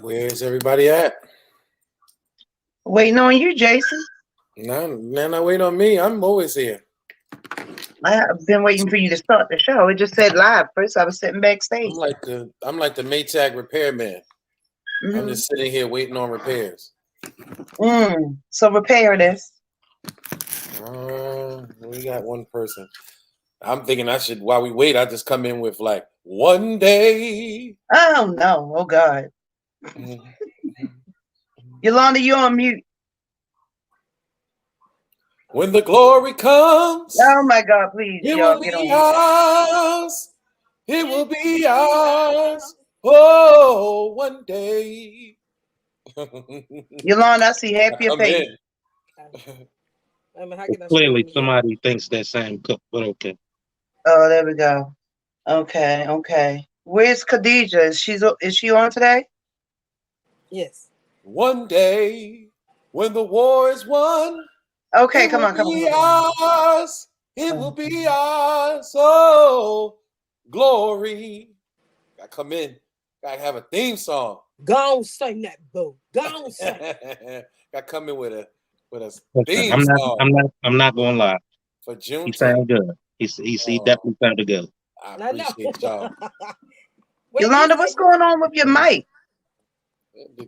Where's everybody at? Waiting on you, Jason. No, not wait on me. I'm always here. I've been waiting for you to start the show. It just said live. First, I was sitting backstage. I'm like the Maytag repairman. I'm just sitting here waiting on repairs. So repair this. We got one person. I'm thinking while we wait, I just come in with like one day. Oh no! Oh God! Yolanda, you're on mute. When the glory comes, Oh my God! Please, it y'all will get on be mute. ours. It will be ours. Oh, one day. Yolanda, I see half your Come face. in. Clearly, somebody thinks that same cook, but okay. Oh, there we go. Okay. Where's Khadijah? Is she on today? Yes. One day, when the war is won, Okay, it come will on. be ours. It will be ours. Oh, glory. Gotta come in. Gotta have a theme song. Go on, sing that, boo. Go on, sing. Gotta come in with a Listen, theme song. I'm not gonna lie. For June. He sounded good. He definitely sounded good. I appreciate y'all. Yolanda, what's going on with your mic?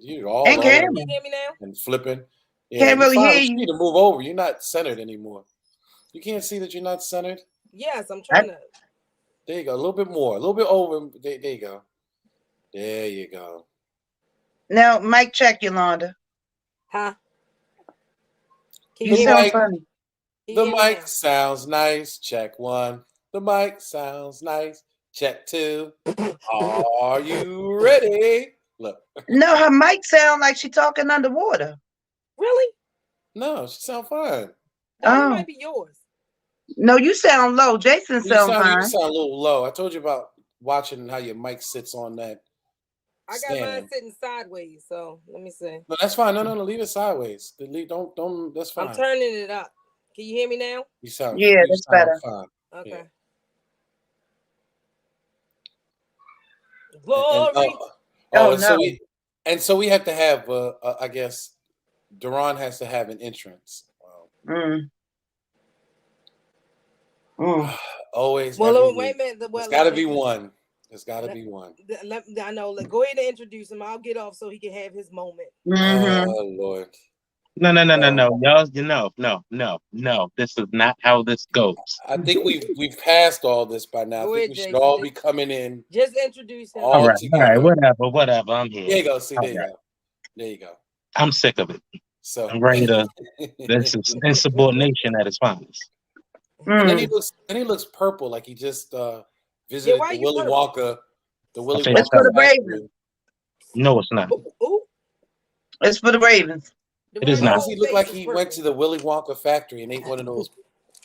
You all and camera. Can you hear me now? And flipping. Yeah, can't really hear you. You need to move over. You're not centered anymore. You can't see that you're not centered. Yes, I'm trying to. There you go. A little bit more. A little bit over. There you go. There you go. Now, mic check, Yolanda. Huh? You sound funny. The mic sounds nice. Check one. The mic sounds nice. Check two. Are you ready? Look. No, her mic sound like she talking underwater. Really? No, she sound fine. That might be yours. No, you sound low. Jason sound fine. You sound a little low. I told you about watching how your mic sits on that. I got mine sitting sideways, so let me see. No, that's fine. No, leave it sideways. Don't. That's fine. I'm turning it up. Can you hear me now? You sound. Yeah, that's better. Fine. Okay. Yeah. Glory. So we have to have. I guess Duran has to have an entrance. Always. Well, wait a minute. There's got to be one. There's got to be one. I know. Go ahead and introduce him. I'll get off so he can have his moment. Oh Lord. No, y'all. No. This is not how this goes. I think we've passed all this by now. I think we should all be coming in. Just introduce him. All right, whatever. I'm here. There you go. See, there you go. I'm sick of it. So I'm ready to. This is insubordination at its finest. And then he looks purple, like he just visited the Willy Wonka. The Willy Wonka. It's for the Ravens. No, it's not. Ooh. It's for the Ravens. It is not. He looked like he went to the Willy Wonka factory and ate one of those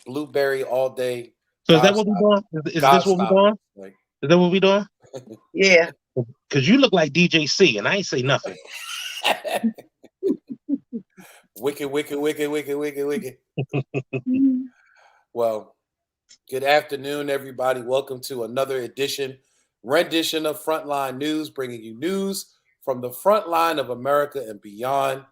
blueberry all day. So is that what we're doing? Is this what we're doing? Is that what we're doing? Yeah. Because you look like DJC, and I ain't say nothing. Wicked. Well, good afternoon, everybody. Welcome to another rendition of Frontline News, bringing you news from the front line of America and beyond.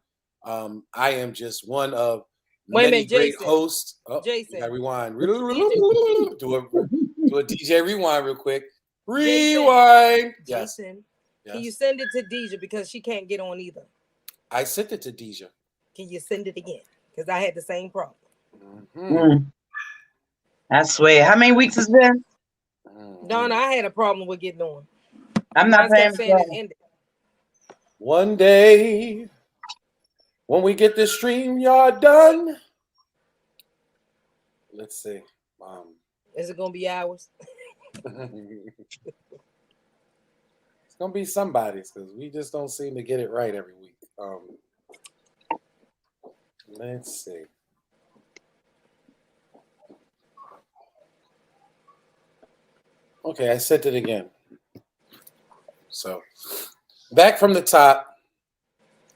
I am just one of many great hosts. Jason, rewind. Do a DJ rewind real quick. Rewind. Jason, can you send it to Deja because she can't get on either? I sent it to Deja. Can you send it again? Because I had the same problem. I swear. How many weeks has been? Donna, I had a problem with getting on. I'm not saying one day when we get this StreamYard done. Let's see. Is it gonna be ours? It's gonna be somebody's because we just don't seem to get it right every week. Let's see. Okay, I sent it again. So, back from the top.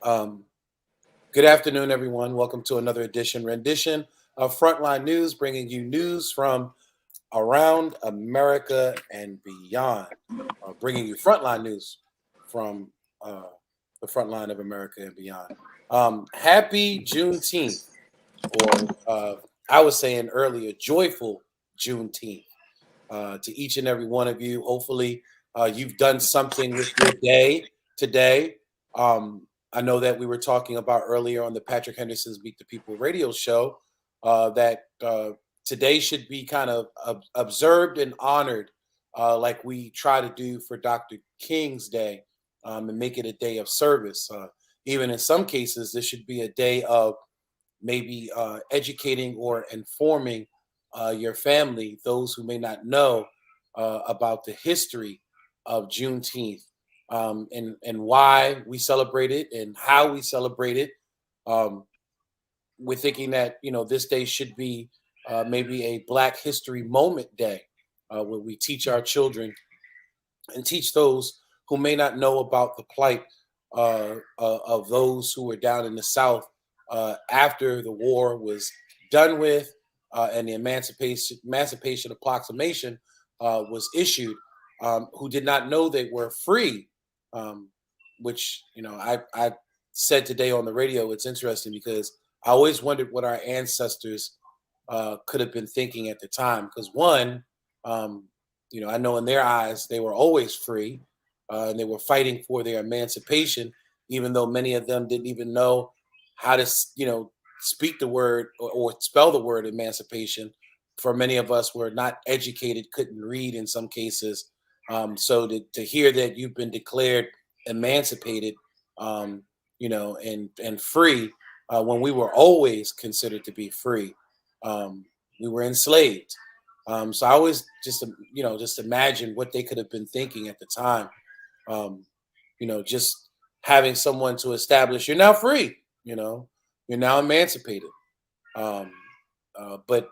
Good afternoon, everyone. Welcome to another rendition of Frontline News, bringing you news from around America and beyond. Bringing you Frontline News from the front line of America and beyond. Happy Juneteenth, or I was saying earlier, joyful Juneteenth to each and every one of you. Hopefully, you've done something with your day today. I know that we were talking about earlier on the Patrick Henderson's Meet the People radio show that today should be kind of observed and honored like we try to do for Dr. King's Day, and make it a day of service. Even in some cases, this should be a day of maybe educating or informing your family, those who may not know about the history of Juneteenth, and why we celebrate it and how we celebrate it. Um, we're thinking that this day should be maybe a Black History Moment Day, where we teach our children and teach those who may not know about the plight of those who were down in the South after the war was done with and the Emancipation Proclamation was issued, who did not know they were free, which I said today on the radio. It's interesting because I always wondered what our ancestors could have been thinking at the time, because one, I know in their eyes they were always free, and they were fighting for their emancipation, even though many of them didn't even know how to, speak the word or spell the word emancipation. For many of us, were not educated, couldn't read in some cases. So to hear that you've been declared emancipated, and free, when we were always considered to be free, we were enslaved. So I always just imagine what they could have been thinking at the time. Just having someone to establish you're now free, you're now emancipated. But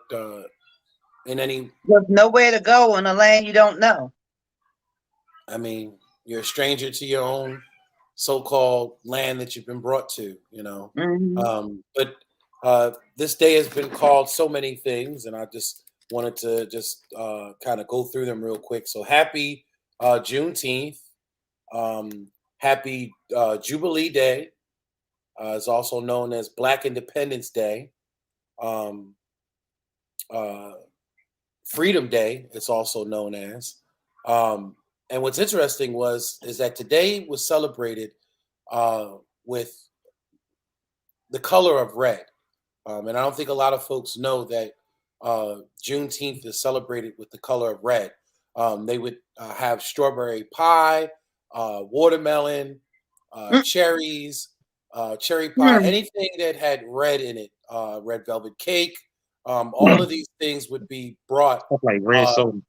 in any, There's nowhere to go in a land you don't know. I mean, you're a stranger to your own so-called land that you've been brought to, But this day has been called so many things, and I just wanted to just kind of go through them real quick. So happy Juneteenth. Happy Jubilee Day. It's also known as Black Independence Day. Freedom Day, it's also known as. And what's interesting is that today was celebrated with the color of red. And I don't think a lot of folks know that Juneteenth is celebrated with the color of red. They would have strawberry pie, watermelon, cherries, cherry pie, anything that had red in it, red velvet cake. All of these things would be brought. Stuff like red soda.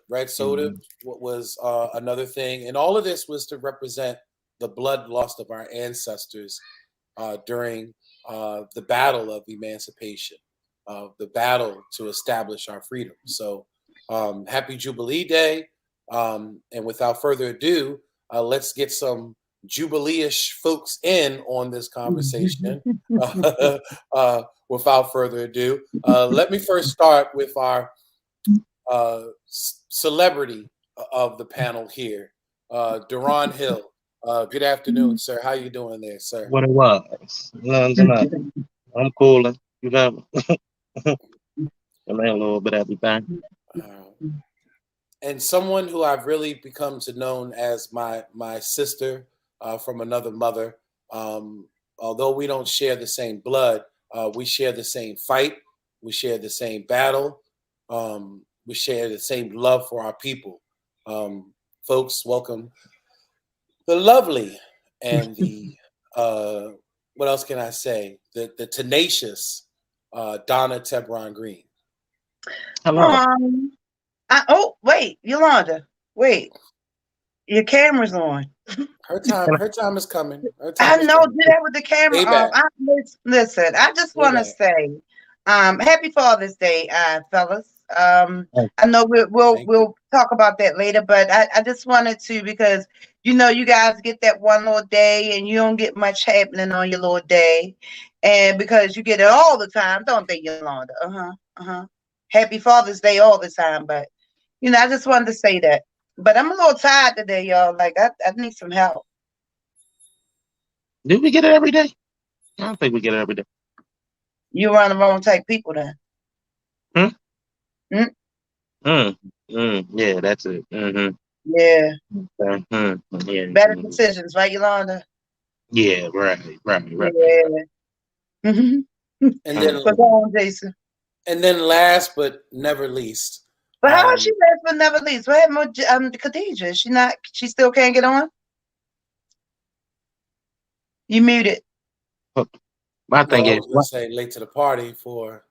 Red soda was another thing. And all of this was to represent the blood lost of our ancestors during the battle of emancipation, the battle to establish our freedom. So happy Jubilee Day. And without further ado, let's get some Jubilee-ish folks in on this conversation. Without further ado, let me first start with our celebrity of the panel here, Deron Hill. Good afternoon, sir. How you doing there, sir? What it was? Nothing. I'm cooling. You know, I a little bit of everything. And someone who I've really become to know as my sister from another mother. Although we don't share the same blood, we share the same fight. We share the same battle. We share the same love for our people. Folks, welcome the lovely and the what else can I say? The tenacious Donna Tebron Green. Hello. Wait, Yolanda. Wait. Your camera's on. Her time is coming. I know, do that with the camera on. Listen, I just want to say, happy Father's Day, fellas. I know we'll talk about that later, but I just wanted to, because you guys get that one little day and you don't get much happening on your little day, and because you get it all the time, don't they, Yolanda? Happy Father's Day all the time, but I just wanted to say that. But I'm a little tired today, y'all. Like I need some help. Do we get it every day? I don't think we get it every day. You around the wrong type people then. Yeah, that's it. Yeah. Yeah. Better decisions, right, Yolanda? Yeah, right. Yeah. And then, But go on, Jason. And then, last but never least. But how is she last but never least? What happened with Khadijah? Is she not? She still can't get on. You muted. My thing I is, was going to say late to the party for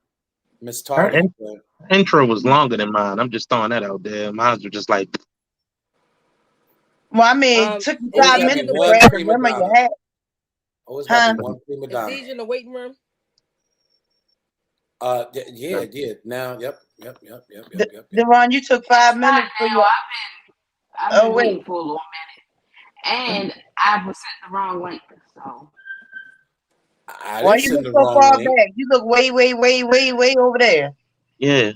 Miss her Tardy. But intro was longer than mine. I'm just throwing that out there. Mine was just like. Well, I mean, it took you always 5 gotta minutes be to one grab the prima rim of your donna. hat. Always got to be one prima Is donna. Deja in the waiting room? Yeah. Now, yep. Deron, you took 5 minutes for your. I've been waiting for a little minute, and I was sent the wrong link. So Why you look so far back? You look way over there. Yeah.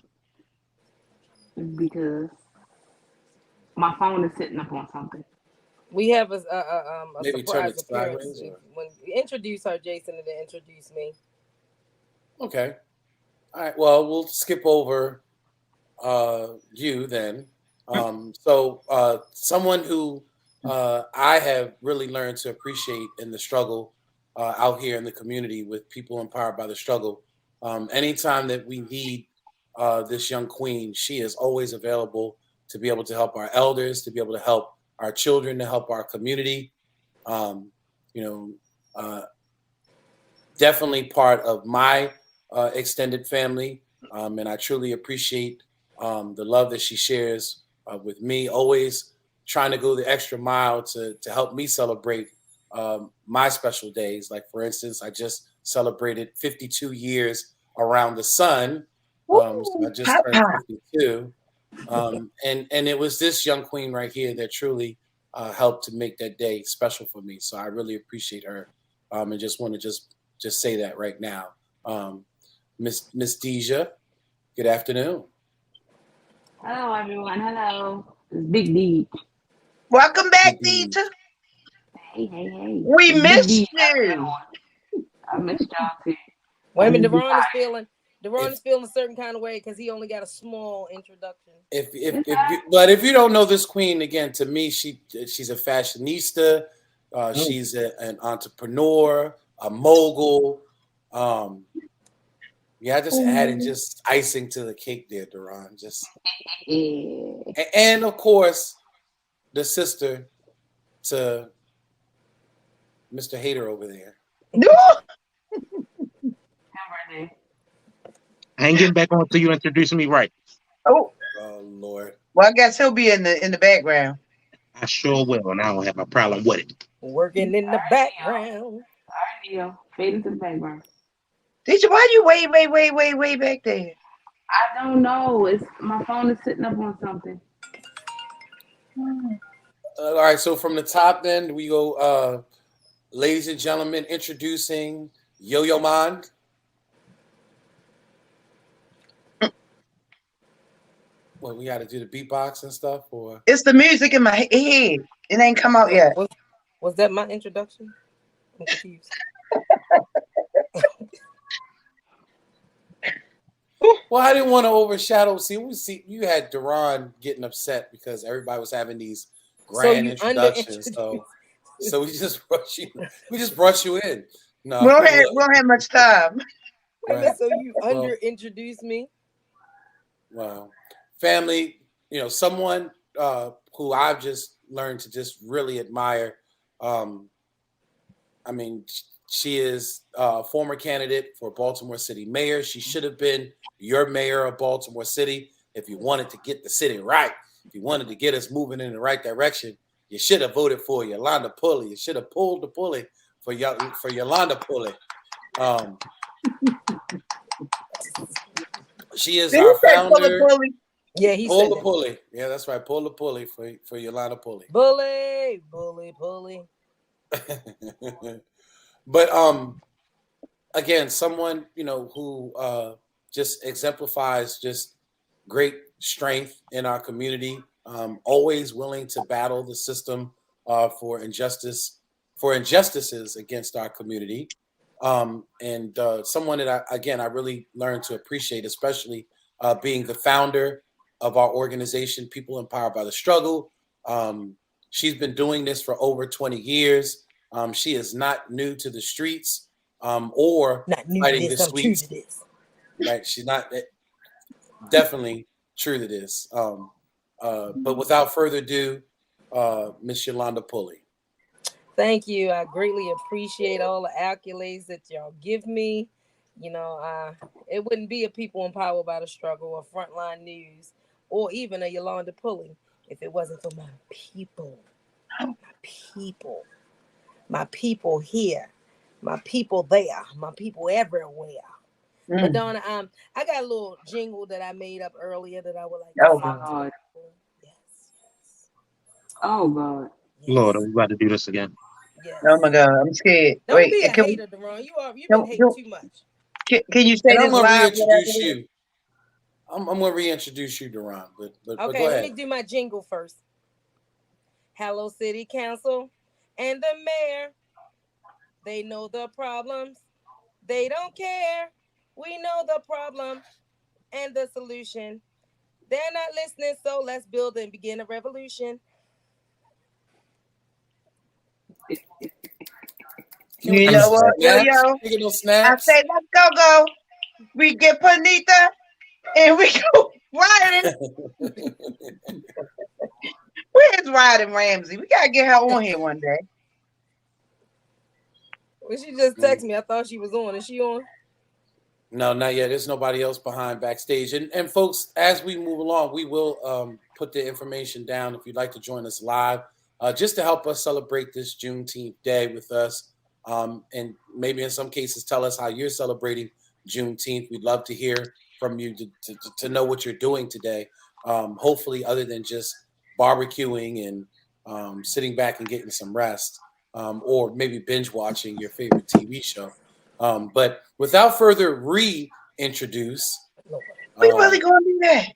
Because my phone is sitting up on something. We have a maybe surprise turn it appearance. sideways. When you introduce her, Jason, and then introduce me. Okay. All right. Well, we'll skip over you then. So someone who I have really learned to appreciate in the struggle out here in the community with people empowered by the struggle. Anytime that we need this young queen, she is always available to be able to help our elders, to be able to help our children, to help our community. Um, you know, definitely part of my extended family, and I truly appreciate the love that she shares with me. Always trying to go the extra mile to help me celebrate my special days. Like for instance, I just celebrated 52 years around the sun. So I just turned 52, and it was this young queen right here that truly helped to make that day special for me. So I really appreciate her, and just want to just say that right now. Miss Deja, good afternoon. Hello, everyone. Hello. It's Big D. Welcome back, Deja. Hey. We It's missed Big D. you. I missed y'all too. Wait a minute, Deron is feeling a certain kind of way because he only got a small introduction. If you don't know this queen, again, to me, she's a fashionista. She's an entrepreneur, a mogul. Just adding just icing to the cake there, Deron. And of course, the sister to Mr. Hater over there. I ain't getting back on until you introduce me right. Oh Lord. Well, I guess he'll be in the background. I sure will, and I don't have a problem with it. Working in the background. All right, Neil. Fade into the background. Deja, why are you way back there? I don't know. It's my phone is sitting up on something. All right, so from the top, then we go, ladies and gentlemen, introducing Yo-Yo Mind. Well, we got to do the beatbox and stuff, or it's the music in my head. It ain't come out yet. Was that my introduction? I'm confused. Well, I didn't want to overshadow. See, you had Deron getting upset because everybody was having these grand introductions. So we just brought you in. No, we don't have much time. Right. So you introduced me. Wow, family. Someone who I've just learned to just really admire. She is a former candidate for Baltimore City mayor. She should have been your mayor of Baltimore City. If you wanted to get the city right, if you wanted to get us moving in the right direction, you should have voted for Yolanda Pulley. You should have pulled the pulley for Yolanda Pulley. She is our founder. Yeah, he pull said the that. pulley. Yeah, that's right. Pull the pulley for Yolanda Pulley. Pulley. But again, someone who just exemplifies just great strength in our community. Always willing to battle the system for injustice for injustices against our community. And someone that I really learned to appreciate, especially being the founder of our organization, People Empowered by the Struggle. She's been doing this for over 20 years. She is not new to the streets or Not new fighting to the this, I'm true streets. to this. Right? She's not definitely true to this. But without further ado, Miss Yolanda Pulley. Thank you. I greatly appreciate all the accolades that y'all give me. You know, it wouldn't be a People Empowered by the Struggle or Frontline News or even a Yolanda Pulley if it wasn't for my people. My people. My people here. My people there. My people everywhere. But Donna, I got a little jingle that I made up earlier that I would like to my God. Yes. Oh God. Yes. Lord, are we about to do this again? Yes. Oh my God, I'm scared. Don't be a hater, Deron. You've been hating too much. Can you say And I'm this going to live? reintroduce you. I'm going to reintroduce you, Deron. But Okay, go ahead. let me do my jingle first. Hello, City Council and the mayor. They know the problems. They don't care. We know the problem and the solution. They're not listening, so let's build and begin a revolution. You know what, yo? I say, let's go. We get Panita and we go riding. Where's Riding Ramsey? We gotta get her on here one day. Well, she just texted me. I thought she was on. Is she on? No, not yet. There's nobody else behind backstage. And folks, as we move along, we will put the information down if you'd like to join us live, just to help us celebrate this Juneteenth day with us. And maybe in some cases, tell us how you're celebrating Juneteenth. We'd love to hear from you to know what you're doing today. Hopefully, other than just barbecuing and sitting back and getting some rest, or maybe binge watching your favorite TV show. But without further reintroduce, we really gonna do that?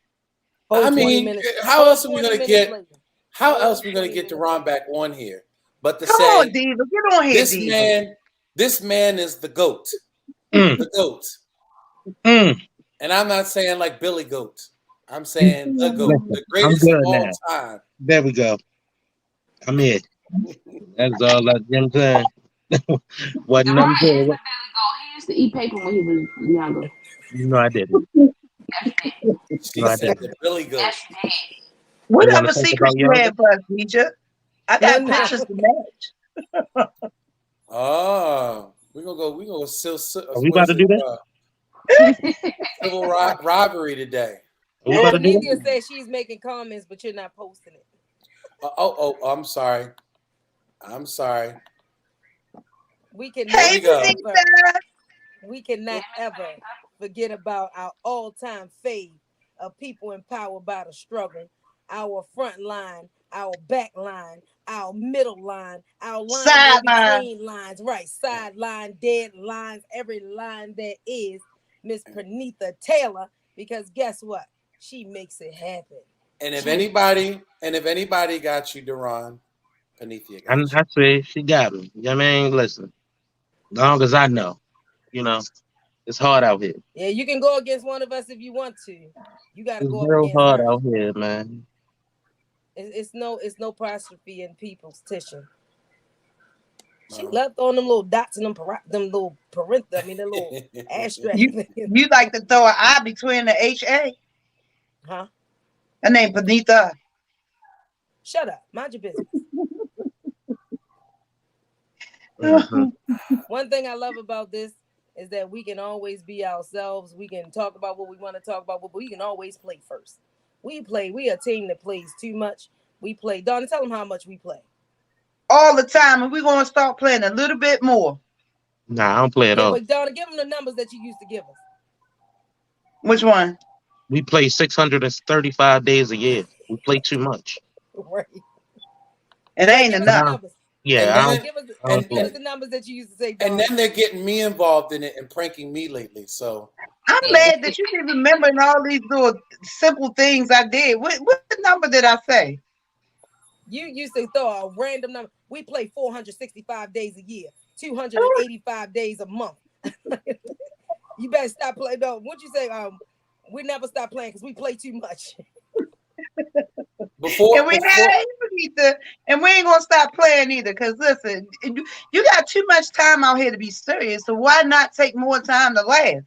I mean, how else are we gonna get? How else are we gonna get Deron back on here? But to Come say, on, Diva, get on here, Diva. This man is the GOAT, the GOAT, and I'm not saying like Billy Goat. I'm saying the GOAT, the greatest of all time. There we go. I'm in. That's all. You know what I'm saying? Wasn't nothing good. He used to eat paper when he was younger. No, I didn't. She said the Billy Goat. Whatever secret you had for us, Deja. I got pictures to match. Oh, we're gonna go. Are we about to do that? Civil robbery today. Media says she's making comments, but you're not posting it. I'm sorry. We can we cannot ever forget about our all-time fave of People Empowered by the Struggle, our front line, our back line, our middle line, our line between lines, right? Sideline, dead lines, every line there is, Miss Pranita Taylor, because guess what? She makes it happen. And if anybody got you, Deron, Panithia got you. I say she got me. You know what I mean? Listen, as long as I know, it's hard out here. Yeah, you can go against one of us if you want to. You got to go up real against hard her. out here, man. It's no apostrophe in people's petition. She left on them little dots and them little the little asterisk. You like to throw an I between the H-A? Huh? Her name Panita. Shut up. Mind your business. One thing I love about this is that we can always be ourselves. We can talk about what we want to talk about, but we can always play first. We a team that plays too much. We play. Donna, tell them how much we play. All the time, and we're going to start playing a little bit more. Nah, I don't play at all. But Donna, give them the numbers that you used to give us. Which one? We play 635 days a year. We play too much. Right. It ain't enough. Yeah, give us the numbers that you used to say. Donna. And then they're getting me involved in it and pranking me lately. So I'm mad that you didn't remember all these little simple things I did. What number did I say? You used to throw a random number. We play 465 days a year, 285 days a month. You better stop playing. No, what you say? We never stop playing because we play too much. And we ain't gonna stop playing either. Because listen, you got too much time out here to be serious. So why not take more time to laugh?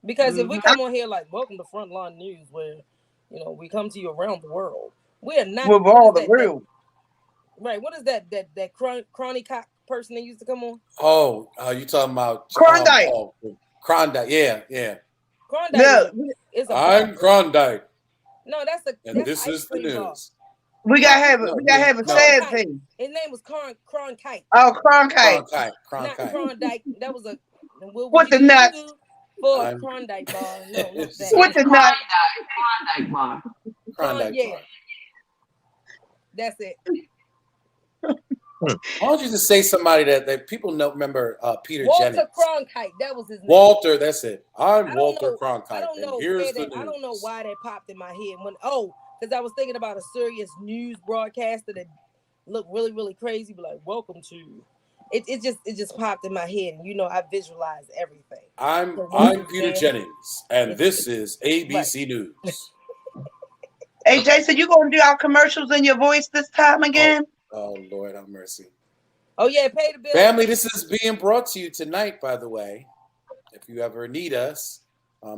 Because if we come on here like welcome to Frontline News, where we come to you around the world, we are not with all the world. Right? What is that crony cock person that used to come on? Oh, you talking about Klondike? Klondike, yeah. Klondike I'm Klondike. No, that's this is the news. Bar. We gotta have a sad thing. His name was Cronkite. Oh, Cronkite. Not Klondike. That was with the nuts. For Klondike bar. No, not that. With the nuts. Klondike bar. Klondike yeah. bar. That's it. Why don't you just say somebody that people remember Peter Walter Jennings? Cronkite, that was his name. Walter, that's it. I'm Walter Cronkite. I don't know. Here's the news. I don't know why that popped in my head because I was thinking about a serious news broadcaster that looked really, really crazy, but like, welcome to. It just popped in my head, and I visualize everything. I'm Peter Jennings, and this is ABC News. Hey, Jason, you gonna do our commercials in your voice this time again? Oh Lord, have mercy. Oh yeah, pay the bill. Family, this is being brought to you tonight, by the way. If you ever need us,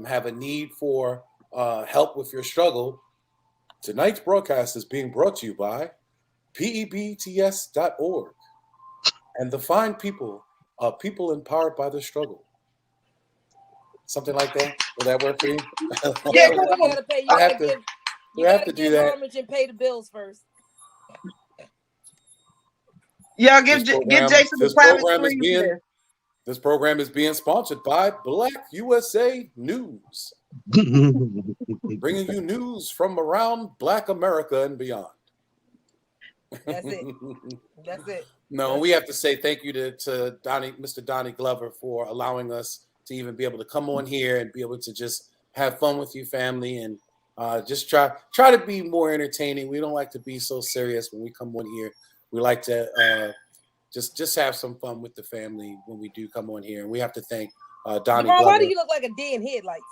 have a need for help with your struggle, tonight's broadcast is being brought to you by PEBTS.org and the fine people empowered by the struggle. Something like that. Will that work for you? Yeah, you gotta pay. You have to do that. And pay the bills first. Y'all give Jason the private screen. This program is being sponsored by Black USA News, bringing you news from around Black America and beyond. That's it. That's it. No, we have to say thank you to Mr. Donnie Glover for allowing us to even be able to come on here and be able to just have fun with you, family, and just try to be more entertaining. We don't like to be so serious when we come on here. We like to just have some fun with the family when we do come on here. And we have to thank Donnie Glover. Why do you look like a deer in headlights?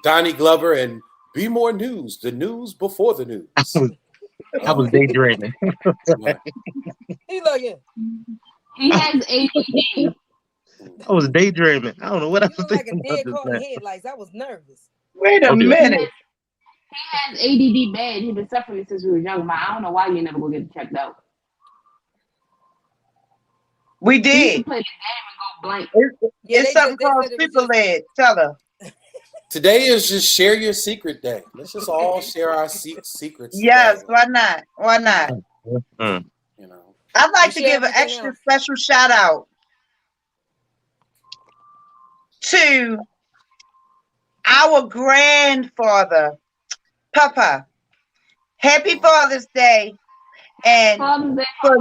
Donnie Glover and Be More News, the news before the news. I was daydreaming. He looking. He has ADD. I was daydreaming. I don't know what I was thinking. Like a deer caught in headlights. I was nervous. Wait a minute. He has ADD bad. He's been suffering since we were young, but I don't know why you never go get it checked out. We did. You play the game and go blank. It's something called super led. Tell her. Today is just share your secret day. Let's just all share our secrets. Yes, why not? Why not? I'd like to give an extra special shout out to our grandfather, Papa. Happy Father's Day. And for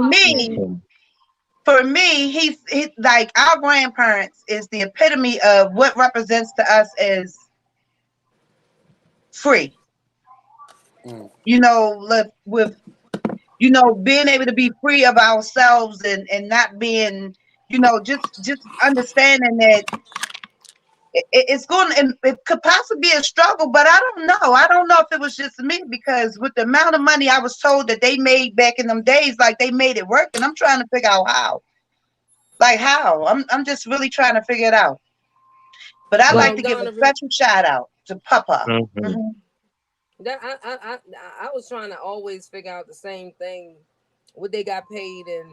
me, he's like our grandparents is the epitome of what represents to us as free. With being able to be free of ourselves and not being, just understanding that it could possibly be a struggle, but I don't know. I don't know if it was just me, because with the amount of money I was told that they made back in them days, like they made it work, and I'm trying to figure out how. Like how? I'm just really trying to figure it out. But I'd like to give a special shout out to Papa. That I was trying to always figure out the same thing, what they got paid, and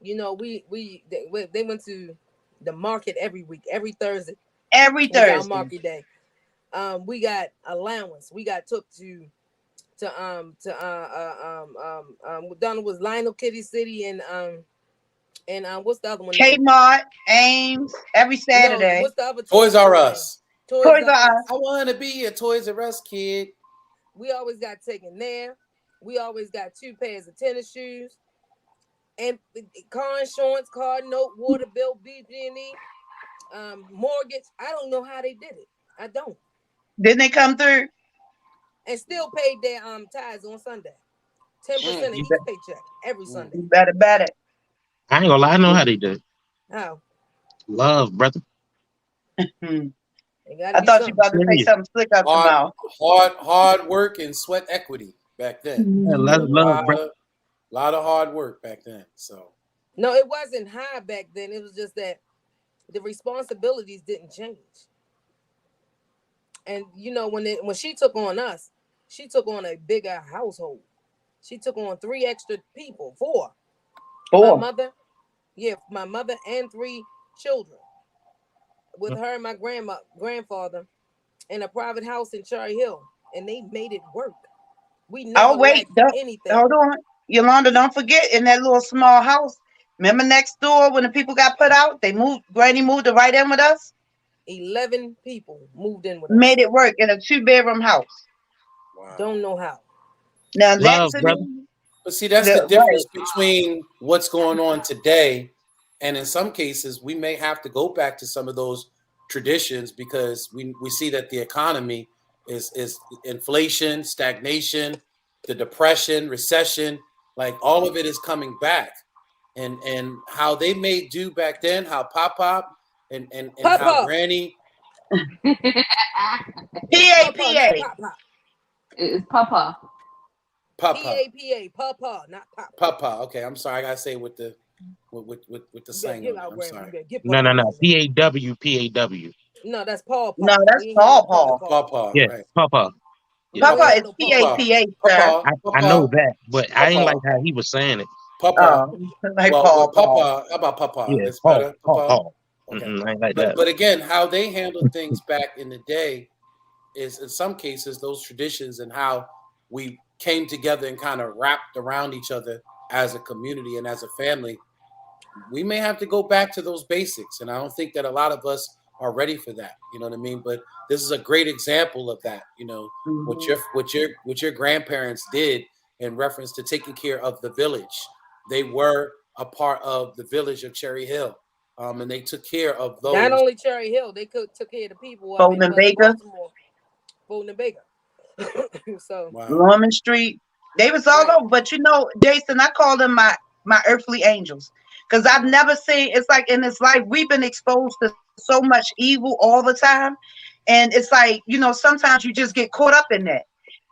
they went to the market every week, every Thursday. Every Thursday. Market day. We got allowance. We got took to Donald was Lionel Kitty City and what's the other one? Kmart, Ames, every Saturday. No, what's the other? Toys R Us. Toys R Us. I want to be a Toys R Us kid. We always got taken there. We always got 2 pairs of tennis shoes and car insurance, car note, water bill, BG&E. Mortgage. I don't know how they did it. I don't. Didn't they come through? And still paid their tithes on Sunday. 10% of each paycheck every Sunday. You better bet it. I ain't gonna lie, I know how they do it. How? Love, brother. I thought you about to say something slick up the mouth. Hard work and sweat equity back then. Yeah, love, brother. A lot of hard work back then. So no, it wasn't high back then. It was just that the responsibilities didn't change. And you know, when she took on us, she took on a bigger household. She took on 3 extra people, 4. My mother and 3 children. With her and my grandfather in a private house in Cherry Hill, and they made it work. We never lacked anything. Hold on, Yolanda, don't forget, in that little small house, remember next door when the people got put out, Granny moved right in with us. 11 people moved in with us. Made it work in a 2-bedroom house. Wow. Don't know how. Now love, that's brother. But see, that's the difference between what's going on today, and in some cases, we may have to go back to some of those traditions because we see that the economy is inflation, stagnation, the depression, recession, like all of it is coming back, and how they made do back then, how Pop and how Granny. P-A-P-A. It's Papa. Papa, not Papa. Papa. Okay, I'm sorry. I gotta say with the slang. I'm sorry. No. P-A-W. No, that's Paul. No, that's Paul. Papa. Yeah, right. Papa. Yeah. Papa is P-A-P-A, sir. I know that, but I ain't like how he was saying it. Papa. Like Paul. Papa. How about Papa? Yeah, It's better. Paul. Okay. I ain't like that. But again, how they handled things back in the day is, in some cases, those traditions and how we came together and kind of wrapped around each other as a community and as a family. We may have to go back to those basics, and I don't think that a lot of us are ready for that. You know what I mean? But this is a great example of that. You know, what your grandparents did in reference to taking care of the village. They were a part of the village of Cherry Hill, and they took care of those. Not only Cherry Hill, they took care of the people up in Baker. Fulton and Baker. So Norman Street. They was all over. But you know, Jason, I call them my earthly angels. Because I've never seen, it's like in this life, we've been exposed to so much evil all the time. And it's like, you know, sometimes you just get caught up in that.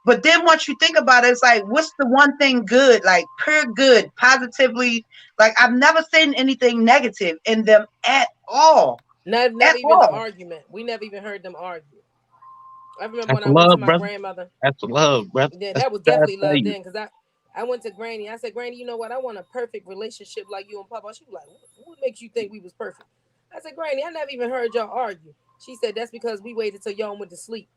But then once you think about it, it's like, what's the one thing good, like pure good, positively? Like, I've never seen anything negative in them at all. Not even an argument. We never even heard them argue. I remember when I went to my grandmother. That's love, brother. Yeah, that was definitely love then, because I went to Granny. I said, Granny, you know what? I want a perfect relationship like you and Papa. She was like, what makes you think we was perfect? I said, Granny, I never even heard y'all argue. She said, that's because we waited till y'all went to sleep.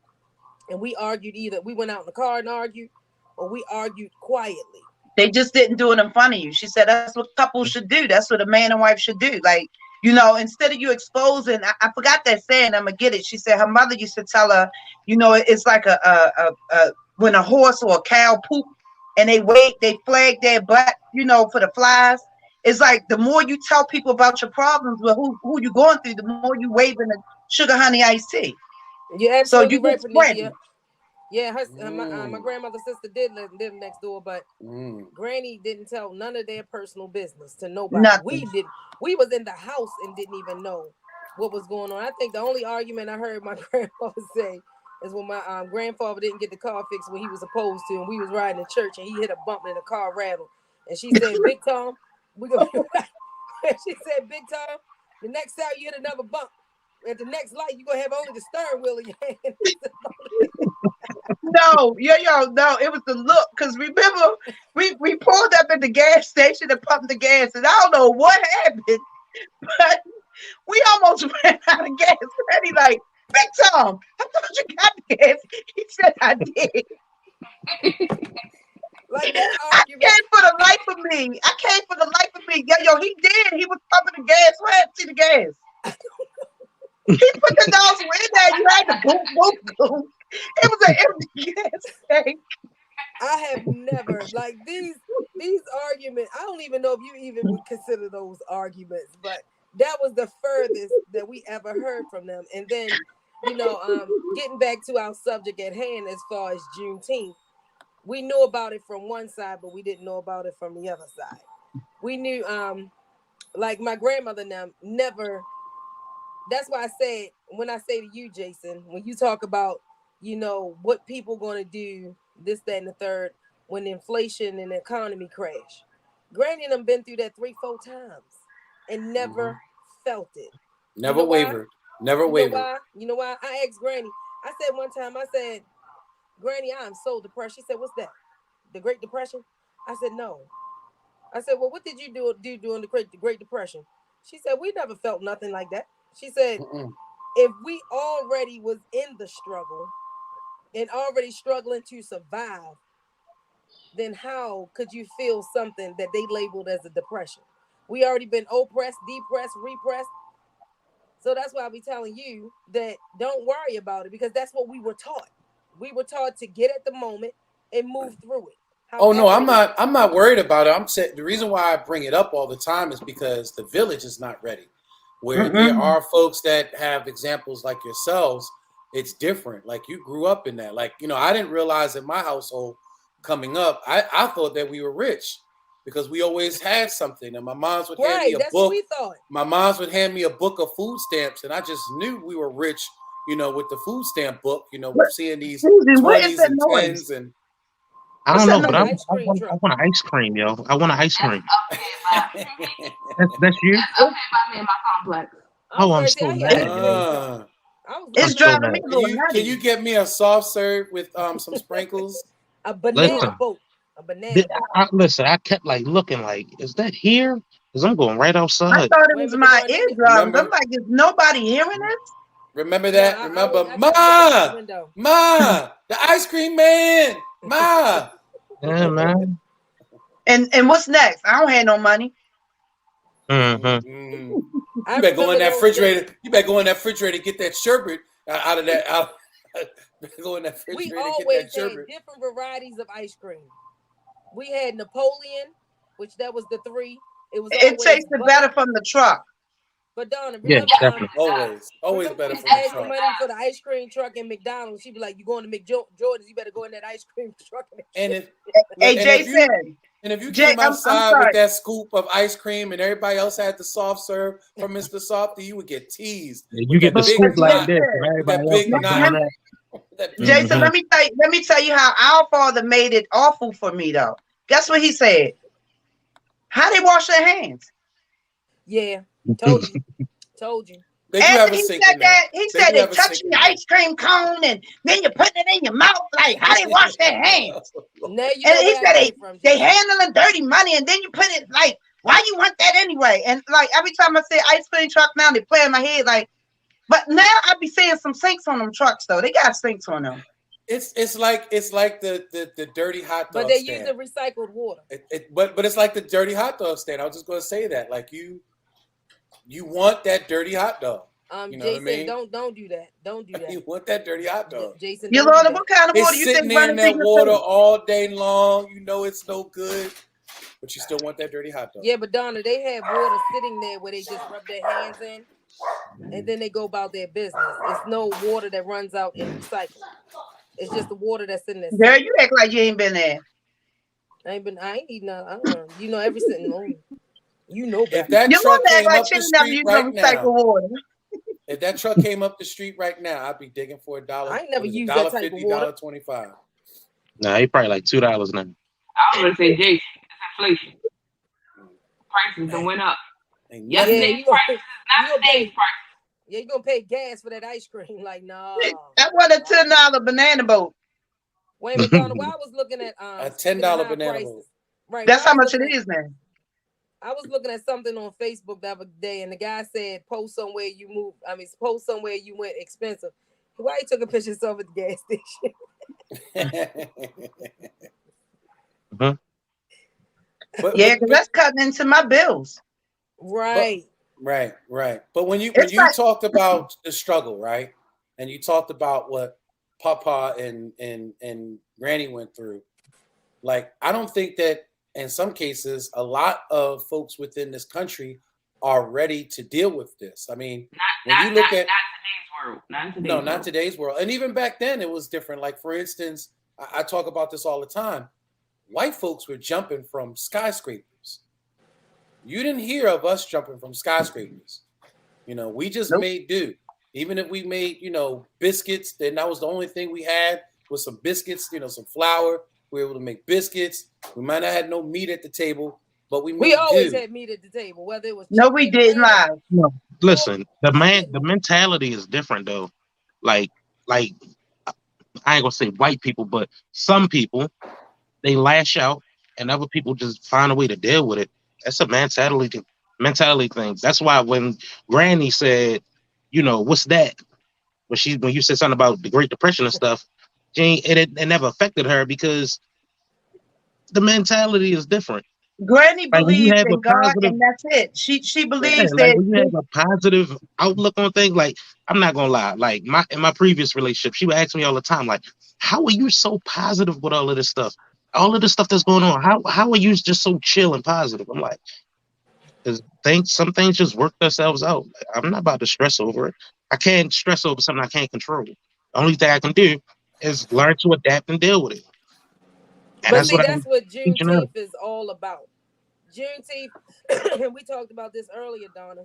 And we argued either we went out in the car and argued, or we argued quietly. They just didn't do it in front of you. She said, that's what couples should do. That's what a man and wife should do. Like, you know, instead of you exposing, I forgot that saying, I'm going to get it. She said her mother used to tell her, you know, it's like when a horse or a cow poop and they flag their butt, you know, for the flies. It's like the more you tell people about your problems with who you're going through, the more you waving the sugar honey iced tea. Yeah, absolutely. So you right, yeah, my grandmother's sister did live next door, but Granny didn't tell none of their personal business to nobody. Nothing. We was in the house and didn't even know what was going on. I think the only argument I heard my grandfather say is when my grandfather didn't get the car fixed when he was supposed to, and we was riding to church and he hit a bump and the car rattled. And she said, Big Tom, we gonna be right. She said, Big Tom, the next time you hit another bump, at the next light, you're gonna have only the steering wheel in your hand. No, no, it was the look. Because remember, we pulled up at the gas station and pumped the gas, and I don't know what happened, but we almost ran out of gas. And he like, Big Tom, I thought you got the gas. He said, I did. Like that I can't for the life of me. Yo, he did. He was pumping the gas. Where I see the gas? He put the nozzle in there. You had to boom, boom, boom. It was an empty gas tank. I have never, like, these arguments, I don't even know if you even would consider those arguments, but that was the furthest that we ever heard from them. And then, you know, getting back to our subject at hand as far as Juneteenth, we knew about it from one side, but we didn't know about it from the other side. We knew, like my grandmother now never. That's why I said, when I say to you, Jason, when you talk about, what people going to do, this, that, and the third, when inflation and the economy crash. Granny and them been through that 3-4 times and never felt it. Never wavered. Never wavered. You know why? I asked Granny. I said one time, I said, Granny, I am so depressed. She said, what's that? The Great Depression? I said, no. I said, well, what did you do during the Great Depression? She said, we never felt nothing like that. She said, if we already was in the struggle and already struggling to survive, then how could you feel something that they labeled as a depression? We already been oppressed, depressed, repressed. So that's why I be telling you that don't worry about it, because that's what we were taught. We were taught to get at the moment and move through it. Oh no, I'm not worried about it. I'm saying the reason why I bring it up all the time is because the village is not ready. Where there are folks that have examples like yourselves, it's different. Like you grew up in that. Like, I didn't realize in my household coming up, I thought that we were rich because we always had something. And my moms would hand me a book. What we thought. My moms would hand me a book of food stamps, and I just knew we were rich, with the food stamp book, seeing these 20s and 10s and I don't know, but I want an ice cream, yo. I want an ice cream. That's you? That's okay by me in my complex. I'm so mad. It's driving me. Can you get me a soft serve with some sprinkles? A banana boat. A banana boat. Listen, I kept looking is that here? Because I'm going right outside. I thought it was my eardrums. I'm like, is nobody hearing this? Remember that? Remember, Ma, the ice cream man, Ma. Yeah, man. And what's next? I don't have no money. You better go in that refrigerator. You better go in that refrigerator and get that sherbet out of that. Go in that refrigerator and get that sherbet. We always had different varieties of ice cream. We had Napoleon, which that was the 3. It tasted better from the truck. But Donna, remember, always better from the truck. Money for the ice cream truck in McDonald's. She'd be like, "You going to McJordan's? You better go in that ice cream truck." Hey, Jason. And if you came outside with that scoop of ice cream and everybody else had the soft serve from Mr. Softy, you would get teased. You get the scoop like this. That big knot. Jason, let me tell you how our father made it awful for me though. Guess what he said? How they wash their hands? Yeah, told you. They do have a sink in there. He said they touching the ice cream cone and then you're putting it in your mouth. Like, how they wash their hands? And he said they handling dirty money and then you put it why you want that anyway? And every time I say ice cream truck now, they play in my head but now I be seeing some sinks on them trucks though. They got sinks on them. It's like the dirty hot dog. But they use the recycled water. But it's like the dirty hot dog stand. I was just going to say that. Like you want that dirty hot dog. You know Jason, what I mean? Don't do that. Don't do that. You want that dirty hot dog. Jason, what kind of water you think running in that water all day long? You know it's no good, but you still want that dirty hot dog. Yeah, but Donna, they have water sitting there where they just rub their hands in, and then they go about their business. It's no water that runs out and recycled. It's just the water that's in there. Girl, you act like you ain't been there. I ain't eating nothing. Every sitting on. You know better. If that truck came up the street right now, if that truck came up the street right now, I'd be digging for $1. I ain't never used that type of water. $1.25. Nah, he probably $2 now. I was gonna say, Jason, it's inflation. Prices done went up. Yesterday's prices, not today's prices. Yeah, you're gonna pay gas for that ice cream. Like, no. I want a $10 banana boat. Wait a minute, Donna. While I was looking at a $10 banana boat. Right. That's how much it is now. I was looking at something on Facebook the other day, and the guy said, post somewhere you move. Post somewhere you went expensive. Why he took a picture of himself at the gas station? Yeah, because that's cutting into my bills. Right. Right. But when you talked about the struggle, right, and you talked about what Papa and Granny went through, I don't think that in some cases a lot of folks within this country are ready to deal with this. I mean, when you look at not today's world, not today's world. And even back then it was different. Like for instance, I talk about this all the time. White folks were jumping from skyscrapers. You didn't hear of us jumping from skyscrapers. We just made do. Even if we made, biscuits, then that was the only thing we had was some biscuits, some flour. We were able to make biscuits. We might not have no meat at the table, but we always had meat at the table, whether it was no, we didn't lie. No, listen, the mentality is different though. Like I ain't gonna say white people, but some people they lash out, and other people just find a way to deal with it. That's a mentality thing. That's why when Granny said, what's that? When you said something about the Great Depression and stuff, it never affected her because the mentality is different. Granny Like when you believes have a in God, positive, and that's it. She believes like that. when you have a positive outlook on things, like I'm not gonna lie, like in my previous relationship, she would ask me all the time, like, how are you so positive with all of this stuff? All of this stuff that's going on. How are you just so chill and positive? I'm like, because some things just work themselves out. I'm not about to stress over it. I can't stress over something I can't control. The only thing I can do is learn to adapt and deal with it. And But that's see, what that's I'm what teaching her. Juneteenth is all about. Juneteenth, and we talked about this earlier, Donna.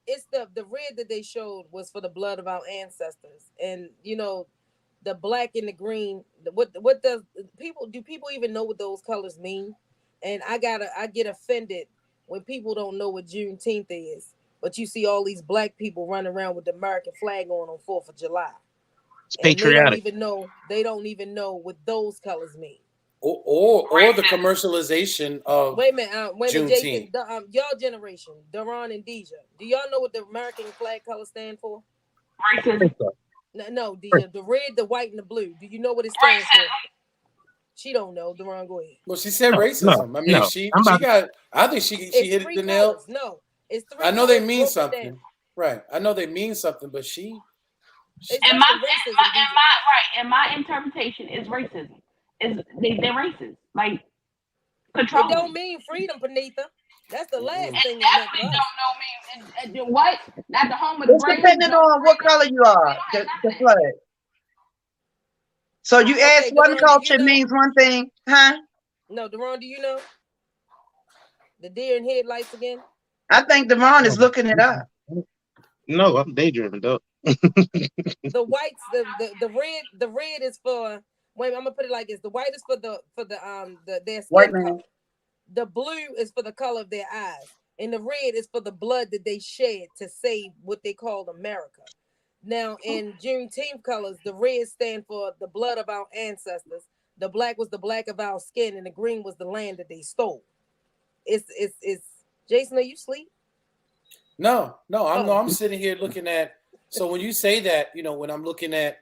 It's the red that they showed was for the blood of our ancestors, and the black and the green. What does people do? People even know what those colors mean? And I get offended when people don't know what Juneteenth is, but you see all these black people running around with the American flag on 4th of July, It's and they don't patriotic. even know what those colors mean. Or the commercialization of wait a minute, Jason, Juneteenth. y'all generation, Daron and Deja, do y'all know what the American flag colors stand for? Racism. No, Deja, the red, the white, and the blue. Do you know what it stands for? She don't know. Daron, go ahead. Well, she said racism. I mean, no. she got. I think she hit it the nail. No, it's three. I know they colors mean something, down. right? I know they mean something, but In my interpretation is racism. They're racist. Like control. It don't mean freedom, Panitha. That's the last thing it meant for us. Don't know me. What? Not the home of the It's brave. depending on what color you are. The flag. So you asked one Daron, culture means one thing, huh? No, Daron, do you know the deer in headlights again? I think Daron is looking it up. No, I'm daydreaming though. The whites, the red is for. Wait, I'm gonna put it like this: the white is for their skin color. The blue is for the color of their eyes, and the red is for the blood that they shed to save what they called America. Now, in Juneteenth colors, the red stand for the blood of our ancestors. The black was the black of our skin, and the green was the land that they stole. It's. Jason, are you asleep? No, I'm sitting here looking at. So when you say that, when I'm looking at,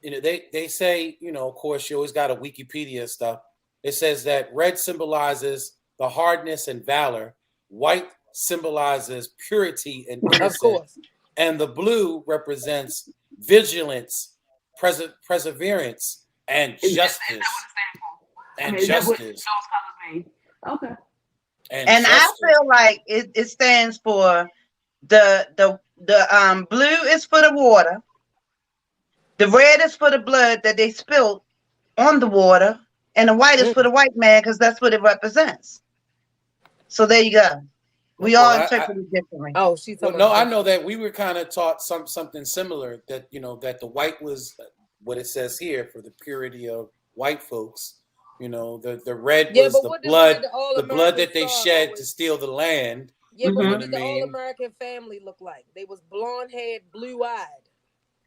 they say, of course, you always got a Wikipedia stuff. It says that red symbolizes the hardness and valor, white symbolizes purity and innocence, of course, and the blue represents vigilance, perseverance, and justice. And justice. Okay. And I feel like it stands for the blue is for the water, the red is for the blood that they spilled on the water, and the white is for the white man because that's what it represents. So there you go. We all interpret it differently. Oh, she's talking I know that we were kind of taught something similar, that that the white was what it says here for the purity of white folks. The red was the blood that they shed to steal the land. Yeah, but what did the All-American family look like? They was blonde-haired, blue-eyed.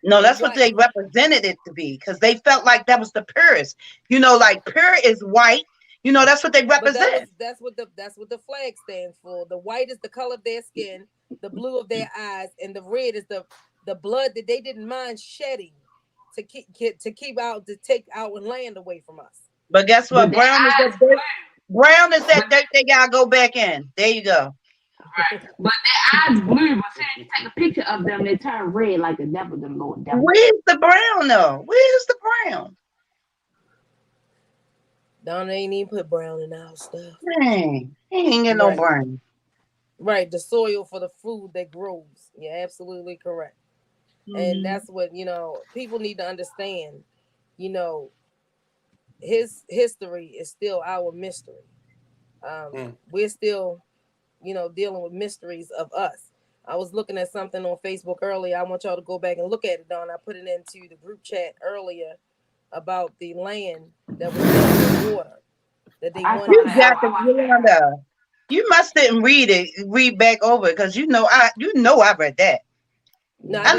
No, that's what they represented it to be, because they felt like that was the purest. Like pure is white. That's what they represent. That's what the flag stands for. The white is the color of their skin, the blue of their eyes, and the red is the blood that they didn't mind shedding to take our land away from us. But guess what? Brown is that dirt. Brown is that dirt they gotta go back in. There you go. Right. But their eyes blue, but as you take a picture of them, they turn red like the devil, the Lord devil. Where's the brown though? Where's the brown? Donna ain't even put brown in our stuff. Dang, he ain't get no brown. Right, the soil for the food that grows. You're absolutely correct. And that's what, people need to understand. you know, his history is still our mystery. We're still, you know, dealing with mysteries of us. I was looking at something on Facebook earlier. I want y'all to go back and look at it, Don. I put it into the group chat earlier about the land that was in water that they wanted. You got to Yolanda. You must didn't read back over because I read that. No, I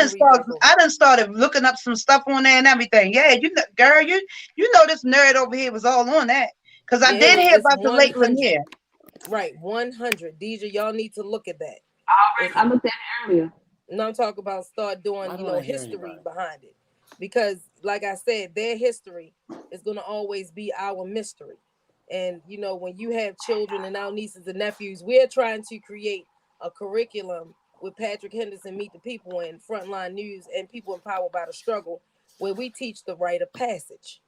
done started looking up some stuff on there and everything. Yeah, girl, you know this nerd over here was all on that. Because I did hear about the Lake Lanier. Right, 100. Deja, y'all need to look at that. I looked at it earlier. No, I'm talking about start doing, history behind it. Because, like I said, their history is going to always be our mystery. And, when you have children and our nieces and nephews, we're trying to create a curriculum with Patrick Henderson, Meet the People, and Frontline News, and People Empowered by the Struggle, where we teach the rite of passage.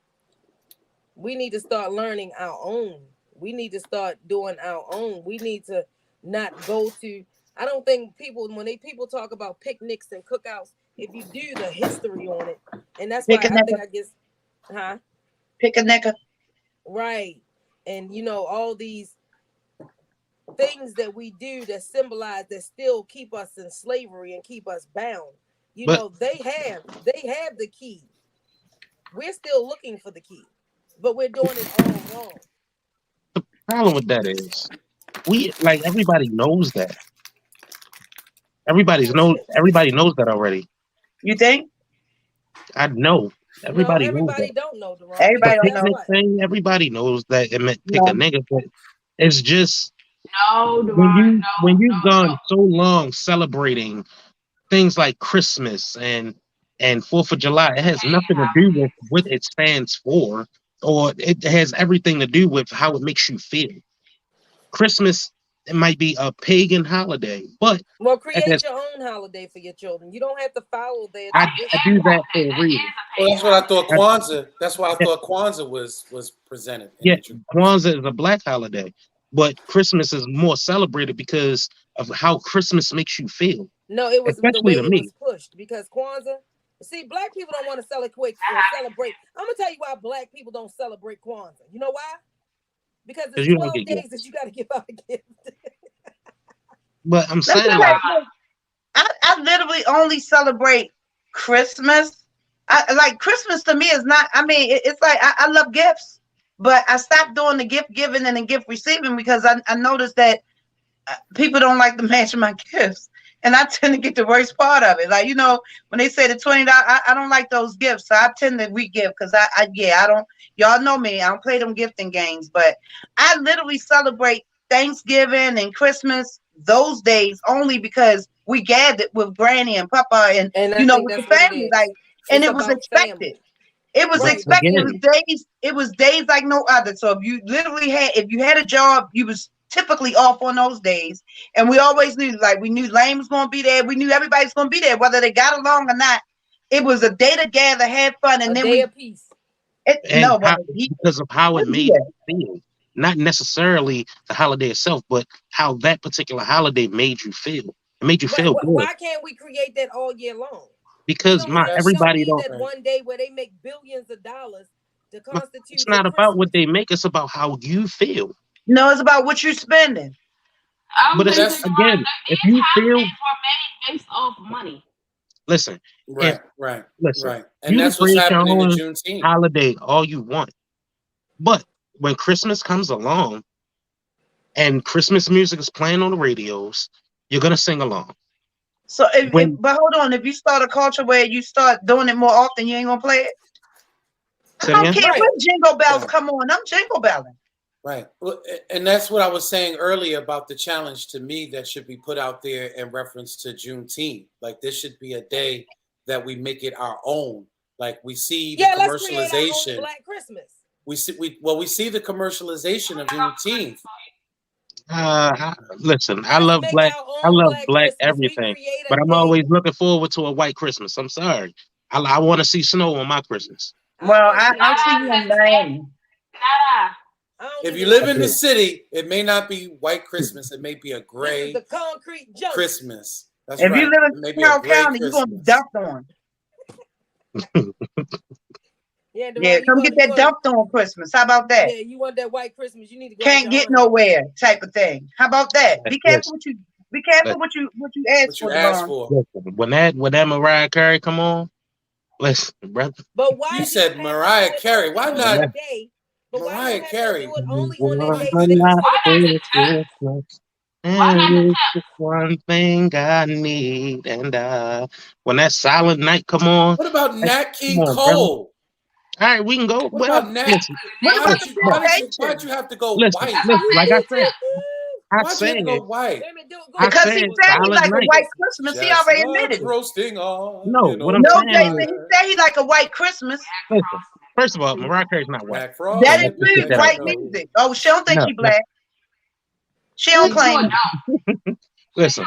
We need to start learning our own. We need to start doing our own. We need to not go to... I don't think when people talk about picnics and cookouts, if you do the history on it, and that's why Picnic. Right. And all these things that we do that symbolize, that still keep us in slavery and keep us bound. They have the key. We're still looking for the key, but we're doing it all wrong. The problem with that is everybody knows that. Everybody knows that already. You think? I know. Everybody don't know. Everybody the don't know. Thing, everybody knows that it meant pick a nigga, but it's just when you've gone so long celebrating things like Christmas and 4th of July, it has nothing to do with what it stands for, or it has everything to do with how it makes you feel. Christmas, it might be a pagan holiday, but create your own holiday for your children. You don't have to follow their tradition. I do that for a reason. Well, that's what I thought Kwanzaa. That's why I thought Kwanzaa was presented. Yeah, Kwanzaa is a black holiday, but Christmas is more celebrated because of how Christmas makes you feel. No, it was especially the way it was pushed, because Kwanzaa. See, black people don't want to celebrate. I'm gonna tell you why black people don't celebrate Kwanzaa. You know why? Because it's 12 days that you got to give out a gift. But I'm saying, I literally only celebrate Christmas. Christmas to me is not. I mean, it's like I love gifts, but I stopped doing the gift giving and the gift receiving because I noticed that people don't like to match my gifts, and I tend to get the worst part of it. When they say the $20, I don't like those gifts, so I tend to re-give because I don't. Y'all know me. I don't play them gifting games, but I literally celebrate Thanksgiving and Christmas those days only because we gathered with Granny and Papa and with the family. And it was expected. Family. It was expected. It was days like no other. So if you had a job, you was typically off on those days. And we always knew, we knew Lane was going to be there. We knew everybody's going to be there, whether they got along or not. It was a day to gather, have fun, and then day of peace. Because of how it made you feel. Not necessarily the holiday itself, but how that particular holiday made you feel. It made you feel good. Why can't we create that all year long? Because everybody don't. That one day where they make billions of dollars to constitute. It's not about what they make; it's about how you feel. No, it's about what you're spending. But again, if you feel based off money. Listen, right. And that's what's happening in Juneteenth. Holiday, all you want, but when Christmas comes along and Christmas music is playing on the radios, you're gonna sing along. So, but hold on, if you start a culture where you start doing it more often, you ain't gonna play it. I don't care when jingle bells come on. I'm jingle belling. Right. Well, and that's what I was saying earlier about the challenge to me that should be put out there in reference to Juneteenth. This should be a day that we make it our own. We see the commercialization. Let's create our own Black Christmas. We see the commercialization of Juneteenth. Listen, I love black everything, but I'm always looking forward to a white Christmas. I'm sorry. I want to see snow on my Christmas. Well, I'll see you in Miami. If you live in the city, it may not be white Christmas. It may be a gray Christmas. That's if you live in Carroll County, you're going to be dumped on. Yeah, Deron, Yeah, come get that dumped on Christmas. How about that? Yeah, you want that white Christmas? You need to go. Can't get nowhere, type of thing. How about that? Be careful what you what you ask for, Deron. When that Mariah Carey come on, listen, brother. But why you said Mariah Carey? Why not day? But Mariah Carey? Do it only on that day. And it's one thing I need, and when that Silent Night come on. What about Nat King Cole? Brother. All right, we can go. What about Nat? Why'd you have to go white? Listen, like I said, why'd you have to go white? Because he said he like a white Christmas. He already admitted it. Roasting on. No, what I'm saying Jason, he said he like a white Christmas. Listen, first of all, Mariah Carey's not white. That includes white music. Oh, she don't think she black. She don't claim. Listen,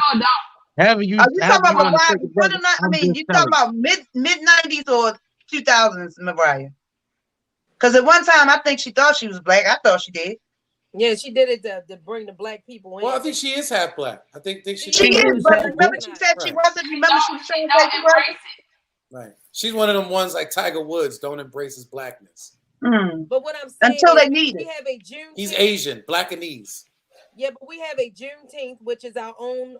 have you? Are you talking about Mariah? I mean, you talking about mid 90s or 2000s, Mariah? Because at one time, I think she thought she was black. I thought she did. Yeah, she did it to bring the black people in. Well, I think she is half black. I think she is. But remember, she said she wasn't. Remember, she was saying that she wasn't. Right. She's one of them ones like Tiger Woods don't embrace his blackness. But what I'm saying until they need it. We have a June. He's Asian, Blackanese. Yeah, but we have a Juneteenth, which is our own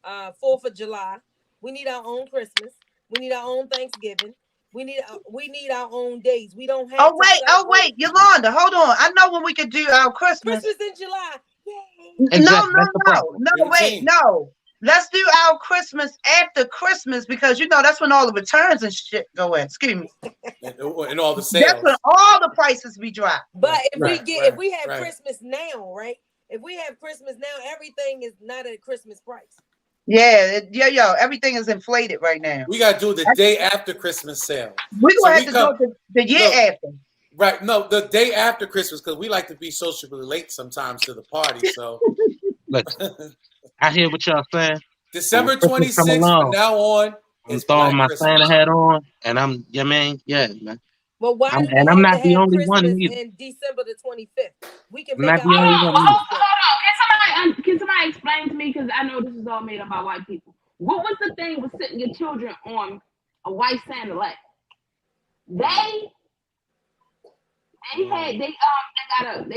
4th of July. We need our own Christmas. We need our own Thanksgiving. We need our own days. We don't have. Oh wait, Yolanda, hold on. I know when we could do our Christmas. Christmas in July. Yay. Exactly. No. Let's do our Christmas after Christmas because that's when all the returns and shit go in. Excuse me. And all the sales. That's when all the prices be dropped. But if we have Christmas now, right? If we have Christmas now, everything is not at Christmas price. Yeah, everything is inflated right now. We gotta do the day after Christmas sale. We're gonna have to do the year after. Right, no, the day after Christmas because we like to be socially late sometimes to the party. So, look, I hear what y'all saying. December 26th from now on. I'm throwing my Santa hat on, and I'm, man. Well, why? I'm not the only one either. In December the 25th, we can. I'm not the only one. Hold on. Can somebody explain to me? Because I know this is all made up by white people. What was the thing with sitting your children on a white Santa lap? They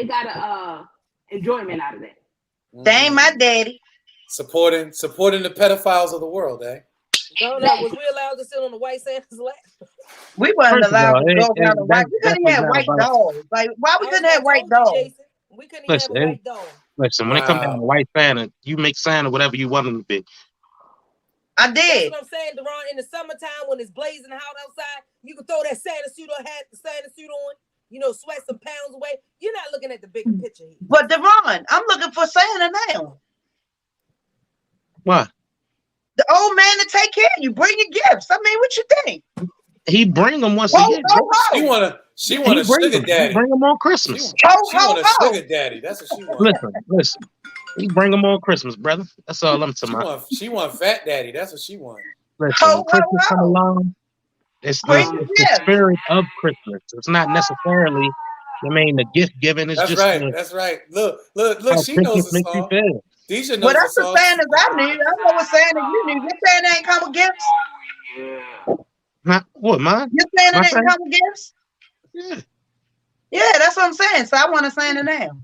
got a enjoyment out of that. They ain't my daddy. Supporting the pedophiles of the world, eh? No, was we allowed to sit on the white Santa's lap? We weren't allowed to go down the white. We couldn't have white dogs. Like, why we couldn't have white dogs? We couldn't even have a white dog. Listen, when it comes down to white Santa, you make Santa whatever you want him to be. I did. That's what I'm saying, Deron. In the summertime when it's blazing hot outside, you can throw that Santa suit on, sweat some pounds away. You're not looking at the bigger picture here. But Deron, I'm looking for Santa now. What? The old man to take care of you. Bring your gifts. I mean, what you think? He bring them once a year. She want a sugar daddy. Bring them on Christmas. She want a sugar daddy. That's what she wants. Listen. He bring them on Christmas, brother. That's all I'm talking about. She want fat daddy. That's what she wants. Listen, when Christmas come along, it's the spirit of Christmas. It's not necessarily, the gift giving is that's just. That's right. Look. She knows the song. Deja knows well, that's the Santas I knew. I know what Santa you knew. Your Santa ain't come with gifts. What, mine? Your Santa ain't come with gifts. Yeah. Yeah, that's what I'm saying. So I want a Santa now.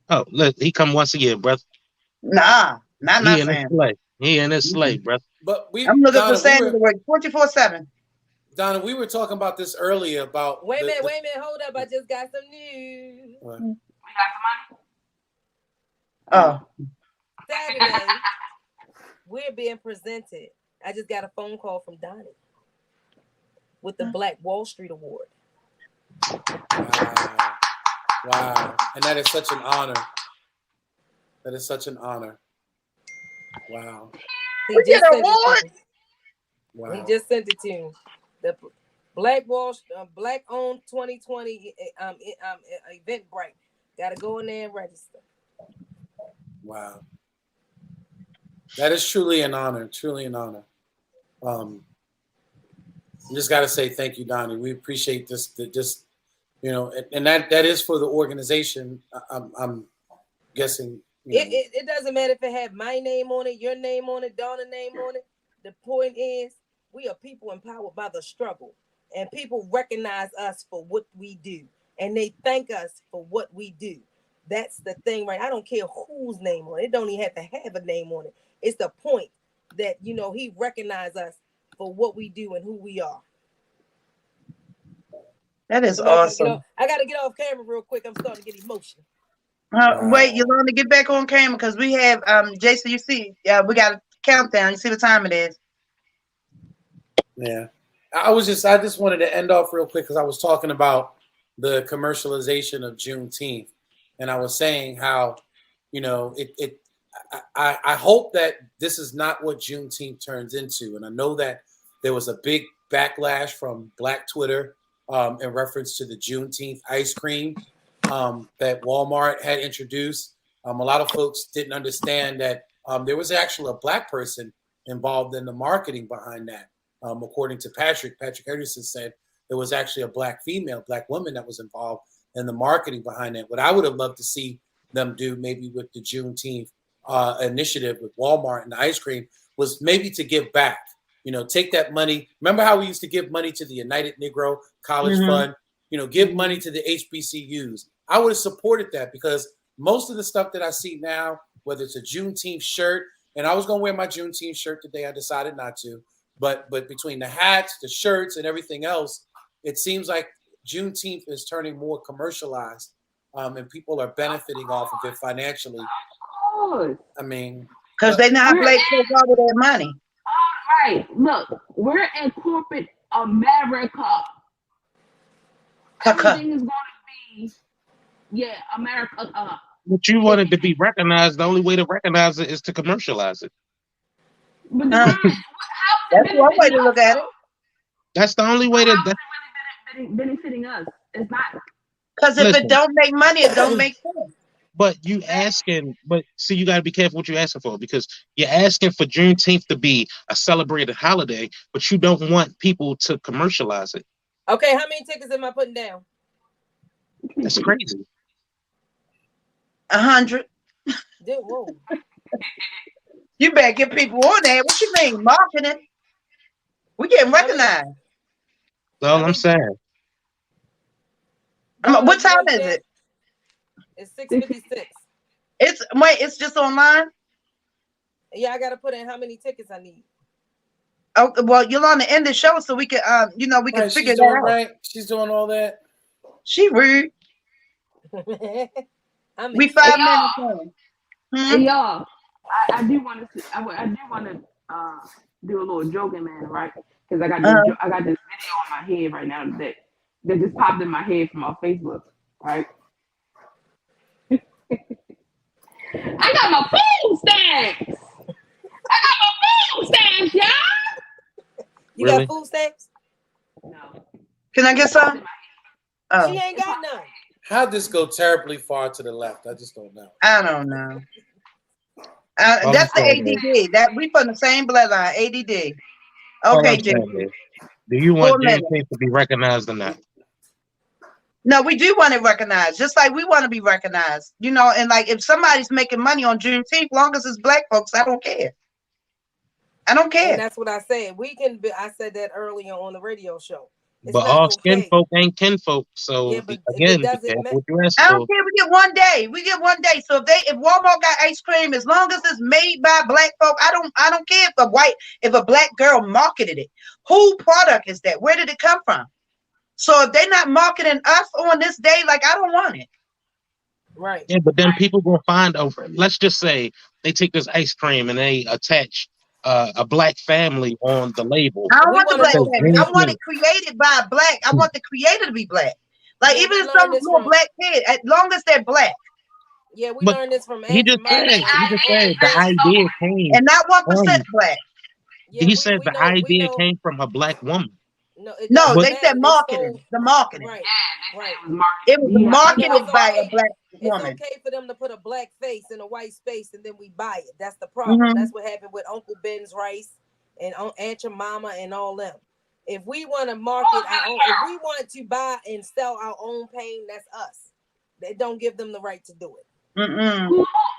Oh, look, he come once a year, brother. Nah, not Santa. He in his sleigh, brother. But I'm looking for Santa to work 24/7. Donna, we were talking about this earlier about. Wait a minute, hold up! I just got some news. What? We got some money. Oh. Saturday, we're being presented. I just got a phone call from Donnie with the Black Wall Street Award. Wow. And that is such an honor. That is such an honor. Wow. We get an award? Wow. He just sent it to him. The Black owned 2020 Eventbrite. Got to go in there and register. Wow. That is truly an honor. Truly an honor. I just got to say thank you, Donnie. We appreciate this. And that is for the organization. I'm guessing. It doesn't matter if it had my name on it, your name on it, Donna's name on it. The point is, we are people empowered by the struggle. and people recognize us for what we do, and they thank us for what we do. That's the thing, right? I don't care whose name on it. It don't even have to have a name on it. It's the point that, you know, he recognized us for what we do and who we are. That is awesome. I got to get off camera real quick. I'm starting to get emotional. Wait, Yolanda, get back on camera because we have Jason. You see, we got a countdown. You see what time it is? Yeah, I just wanted to end off real quick because I was talking about the commercialization of Juneteenth, and I was saying how, you know, I hope that this is not what Juneteenth turns into, and I know that there was a big backlash from Black Twitter in reference to the Juneteenth ice cream that Walmart had introduced. A lot of folks didn't understand that there was actually a Black person involved in the marketing behind that. According to Patrick Henderson said there was actually a Black woman that was involved in the marketing behind that. What I would have loved to see them do maybe with the Juneteenth initiative with Walmart and the ice cream was maybe to give back. You know, take that money. Remember how we used to give money to the United Negro College Fund? You know, give money to the HBCUs. I would have supported that because most of the stuff that I see now, whether it's a Juneteenth shirt, and I was going to wear my Juneteenth shirt today, I decided not to. But between the hats, the shirts, and everything else, it seems like Juneteenth is turning more commercialized, and people are benefiting off of it financially. I mean, because they not Black folks out with their money. All right, look, we're in corporate America. Everything is going to be, America. But you want it to be recognized. The only way to recognize it is to commercialize it. But that's one way to look at it. That's the only way to. How's it really benefiting us? It's not. Because if it don't make money, it don't make sense. But see, you got to be careful what you're asking for, because you're asking for Juneteenth to be a celebrated holiday, but you don't want people to commercialize it. Okay, how many tickets am I putting down? That's crazy. 100. Whoa. You better get people on there. What you mean, marketing? We getting recognized. That's all I'm saying. What time is it? It's 6:56. It's just online? Yeah, I gotta put in how many tickets I need. Oh, well, you're on the end of the show, so we can we can figure that out. Right. She's doing all that. She rude. We 5 minutes in. Hey, y'all, I do want to do a little joking, man, right? Because I got this video on my head right now that just popped in my head from our Facebook, right? I got my food stamps. Y'all. You got food stamps? No. Can I get some? Oh. She ain't got none. How'd this go terribly far to the left? I just don't know. I don't know. That's the ADD. That we from the same bloodline. ADD. Okay, Jason. Do you want Juneteenth to be recognized or not? No, we do want it recognized, just like we want to be recognized. You know, and like if somebody's making money on Juneteenth, long as it's Black folks, I don't care. I don't care. And that's what I said. I said that earlier on the radio show. But all skin folk ain't kinfolk. So again, I don't care. We get 1 day. We get 1 day. So if Walmart got ice cream, as long as it's made by Black folk, I don't care if a Black girl marketed it. Who product is that? Where did it come from? So if they're not marketing us on this day, like I don't want it. Right. Yeah, but then people gonna find over. Let's just say they take this ice cream and they attach a Black family on the label. I don't want the Black family. I want it created by a Black. I want the creator to be Black. Like even if some little Black kid, as long as they're Black. Yeah, we learned this from he just said the idea came and not 1% Black. Yeah, he said the idea came from a Black woman. No, they said marketing. The marketing. Right. It was marketed by a Black woman. It's okay for them to put a Black face in a white space and then we buy it. That's the problem. That's what happened with Uncle Ben's rice and Aunt Your Mama and all them. If we want to market our own, if we want to buy and sell our own pain, that's us. They don't give them the right to do it.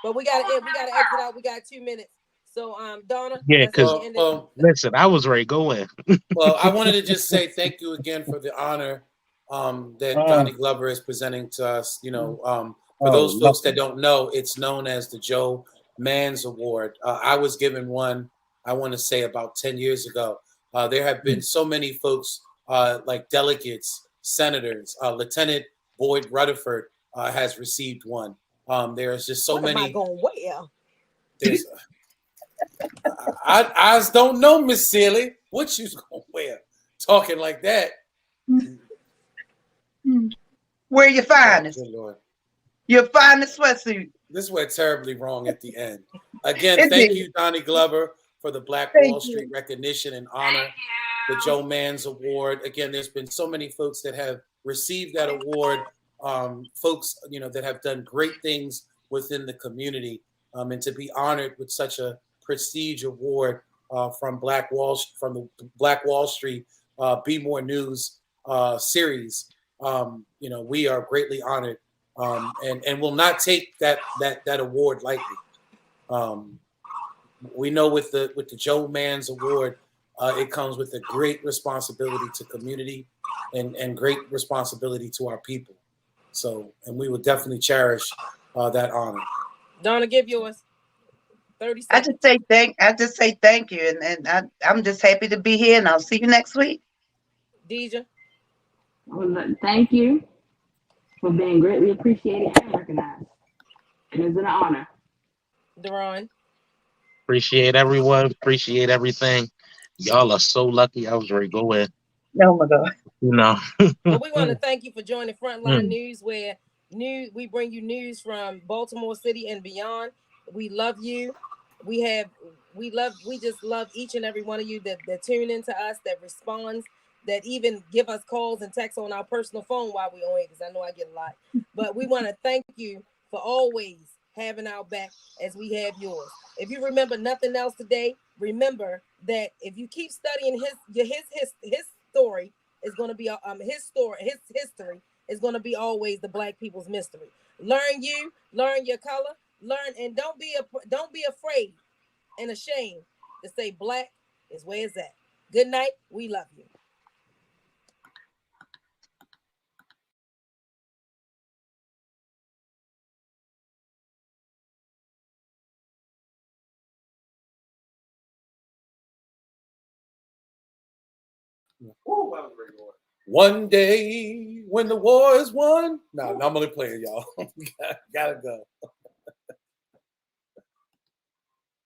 But we gotta exit out. We got 2 minutes. So, Donna. Yeah, because listen, I was ready to go in. Well, I wanted to just say thank you again for the honor that Donnie Glover is presenting to us. You know, for those folks that don't know, it's known as the Joe Mans Award. I was given one, I want to say, about 10 years ago. There have been so many folks like delegates, senators. Lieutenant Boyd Rutherford has received one. There's just so many. Am I going where? There's. I don't know, Miss Sealy. What you gonna wear? Talking like that. Wear your finest. Oh, Lord. Your finest sweatsuit. This went terribly wrong at the end. Again, thank you, Donnie Glover, for the Black Wall Street recognition and honor, the Joe Mans Award. Again, there's been so many folks that have received that award. Folks, you know, that have done great things within the community, and to be honored with such a prestige award from the Black Wall Street Be More News series. You know, we are greatly honored, and will not take that award lightly. We know with the Joe Mans Award, it comes with a great responsibility to community and great responsibility to our people. So, and we will definitely cherish that honor. Donna, give yours. 30 seconds. I just say thank you, and I'm just happy to be here, and I'll see you next week. Deja. Well, thank you for being greatly appreciated and recognized. It is an honor. Deron. Appreciate everyone. Appreciate everything. Y'all are so lucky. I was ready to go in. Oh my God. You know. Well, we want to thank you for joining Frontline News, where we bring you news from Baltimore City and beyond. We love you. We just love each and every one of you that tune into us, that responds, that even give us calls and texts on our personal phone while we're on it, because I know I get a lot. But we want to thank you for always having our back as we have yours. If you remember nothing else today, remember that if you keep studying his story is going to be his history is going to be always the Black people's mystery. Learn your color, learn, and don't be afraid and ashamed to say Black is where it's at. Good night. We love you. One day when the war is won. No, I'm only playing, y'all. Gotta go.